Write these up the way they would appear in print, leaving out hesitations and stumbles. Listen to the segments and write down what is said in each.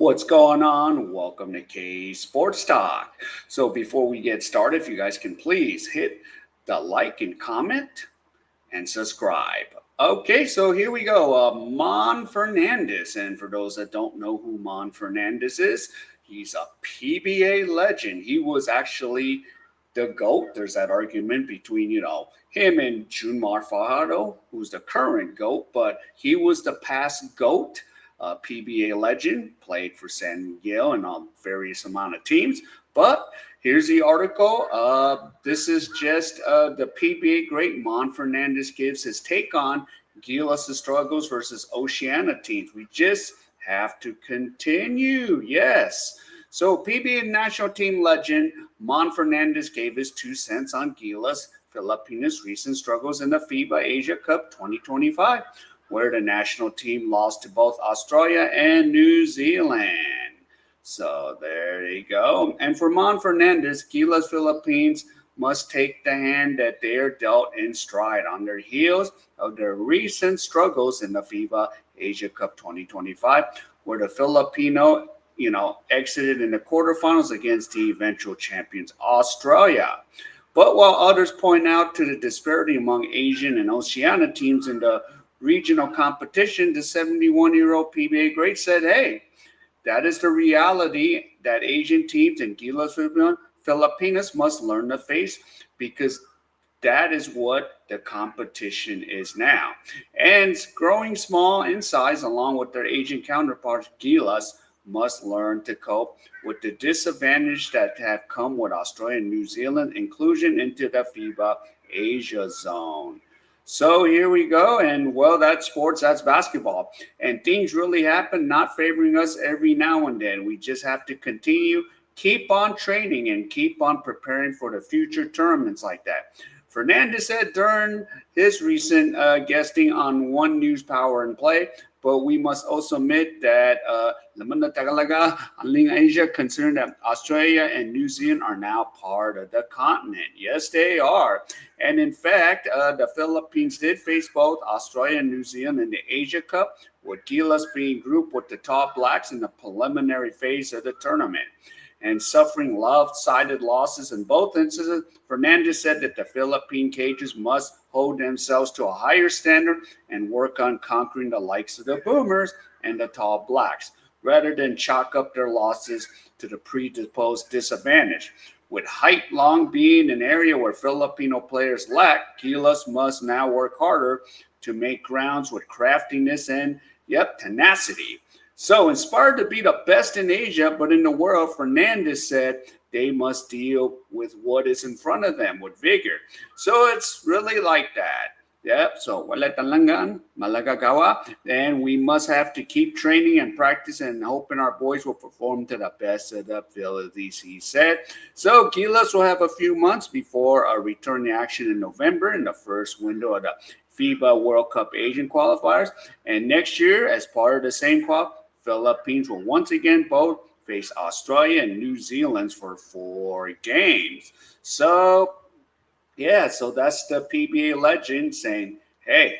What's going on? Welcome to K Sports Talk. So before we get started, if you guys can please hit the like and comment and subscribe. Okay, so here we go. Mon Fernandez. And for those that don't know who Mon Fernandez is, he's a PBA legend. He was actually the GOAT. There's that argument between, him and Junmar Fajardo, who's the current GOAT, but he was the past GOAT. PBA legend, played for San Miguel and on various amount of teams. But here's the article. This is just the PBA great Mon Fernandez gives his take on Gilas' struggles versus Oceania teams. We just have to continue. Yes. So PBA national team legend Mon Fernandez gave his 2 cents on Gilas Philippines' recent struggles in the FIBA Asia Cup 2025. Where the national team lost to both Australia and New Zealand. So there you go. And for Mon Fernandez, Gilas Philippines must take the hand that they are dealt in stride on their heels of their recent struggles in the FIBA Asia Cup 2025, where the Filipino, exited in the quarterfinals against the eventual champions Australia. But while others point out to the disparity among Asian and Oceania teams in the regional competition, the 71-year-old PBA great said, hey, that is the reality that Asian teams and Gilas Filipinas must learn to face, because that is what the competition is now. And growing small in size along with their Asian counterparts, Gilas must learn to cope with the disadvantage that have come with Australia and New Zealand inclusion into the FIBA Asia zone. So here we go, and that's sports, that's basketball. And things really happen, not favoring us every now and then. We just have to continue, keep on training, and keep on preparing for the future tournaments like that. Fernandez said during his recent guesting on One News Power and Play, but we must also admit that laman na talaga ang Asia, considering that Australia and New Zealand are now part of the continent. Yes, they are. And in fact, the Philippines did face both Australia and New Zealand in the Asia Cup, with Gilas being grouped with the top blacks in the preliminary phase of the tournament. And suffering lopsided losses in both instances, Fernandez said that the Philippine Cages must hold themselves to a higher standard and work on conquering the likes of the Boomers and the Tall Blacks, rather than chalk up their losses to the predisposed disadvantage. With height long being an area where Filipino players lack, Gilas must now work harder to make grounds with craftiness and, tenacity. So, inspired to be the best in Asia, but in the world, Fernandez said they must deal with what is in front of them with vigor. So, it's really like that. So wala talangan, malagagawa. And we must have to keep training and practice and hoping our boys will perform to the best of the abilities, he said. So Gilas will have a few months before a return to action in November in the first window of the FIBA World Cup Asian qualifiers. And next year, as part of the same qual, Philippines will once again both face Australia and New Zealand for 4 games. So that's the PBA legend saying, hey,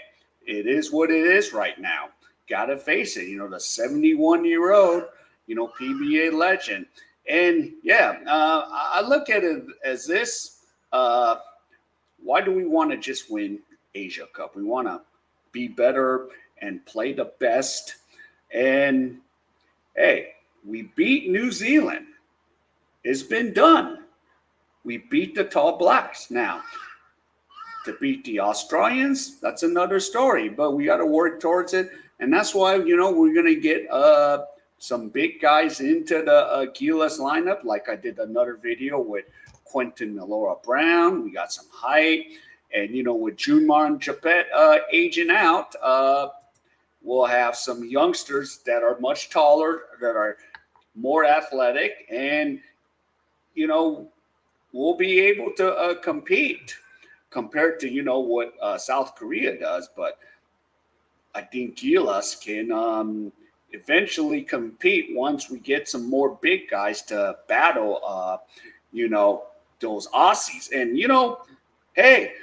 it is what it is right now. Got to face it. The 71-year-old, PBA legend. And I look at it as this. Why do we want to just win Asia Cup? We want to be better and play the best. And, hey, we beat New Zealand. It's been done. We beat the Tall Blacks. Now, to beat the Australians, that's another story, but we got to work towards it. And that's why, we're going to get some big guys into the Gilas lineup, like I did another video with Quentin Melora Brown. We got some height. And, with Junmar and Japet aging out, we'll have some youngsters that are much taller, that are more athletic, and, we'll be able to compete compared to, what South Korea does. But I think Gilas can eventually compete once we get some more big guys to battle, those Aussies. And, hey,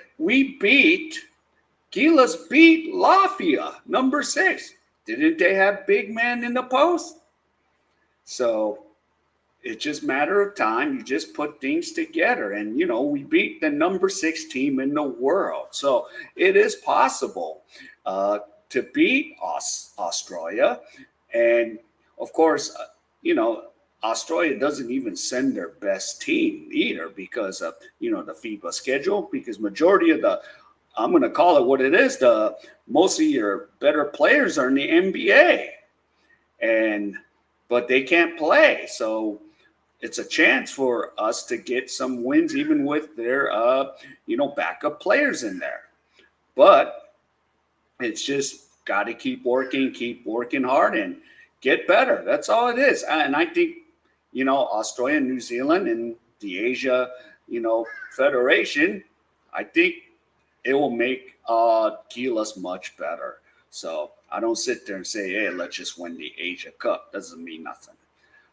Gilas beat Latvia, number 6. Didn't they have big men in the post? So it's just a matter of time. You just put things together. And, you know, we beat the number 6 team in the world. So it is possible to beat Australia. And, of course, you know, Australia doesn't even send their best team either because of, you know, the FIBA schedule. Because majority of the, I'm going to call it what it is, the most of your better players are in the NBA. But they can't play. So it's a chance for us to get some wins, even with their, you know, backup players in there. But it's just got to keep working hard, and get better. That's all it is. And I think, you know, Australia and New Zealand and the Asia, you know, Federation, I think it will make Gilas much better. So I don't sit there and say, hey, let's just win the Asia Cup. Doesn't mean nothing.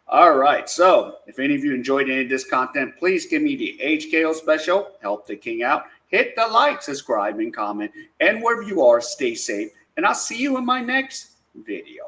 All right. So if any of you enjoyed any of this content, please give me the HKO special. Help the king out. Hit the like, subscribe, and comment. And wherever you are, stay safe. And I'll see you in my next video.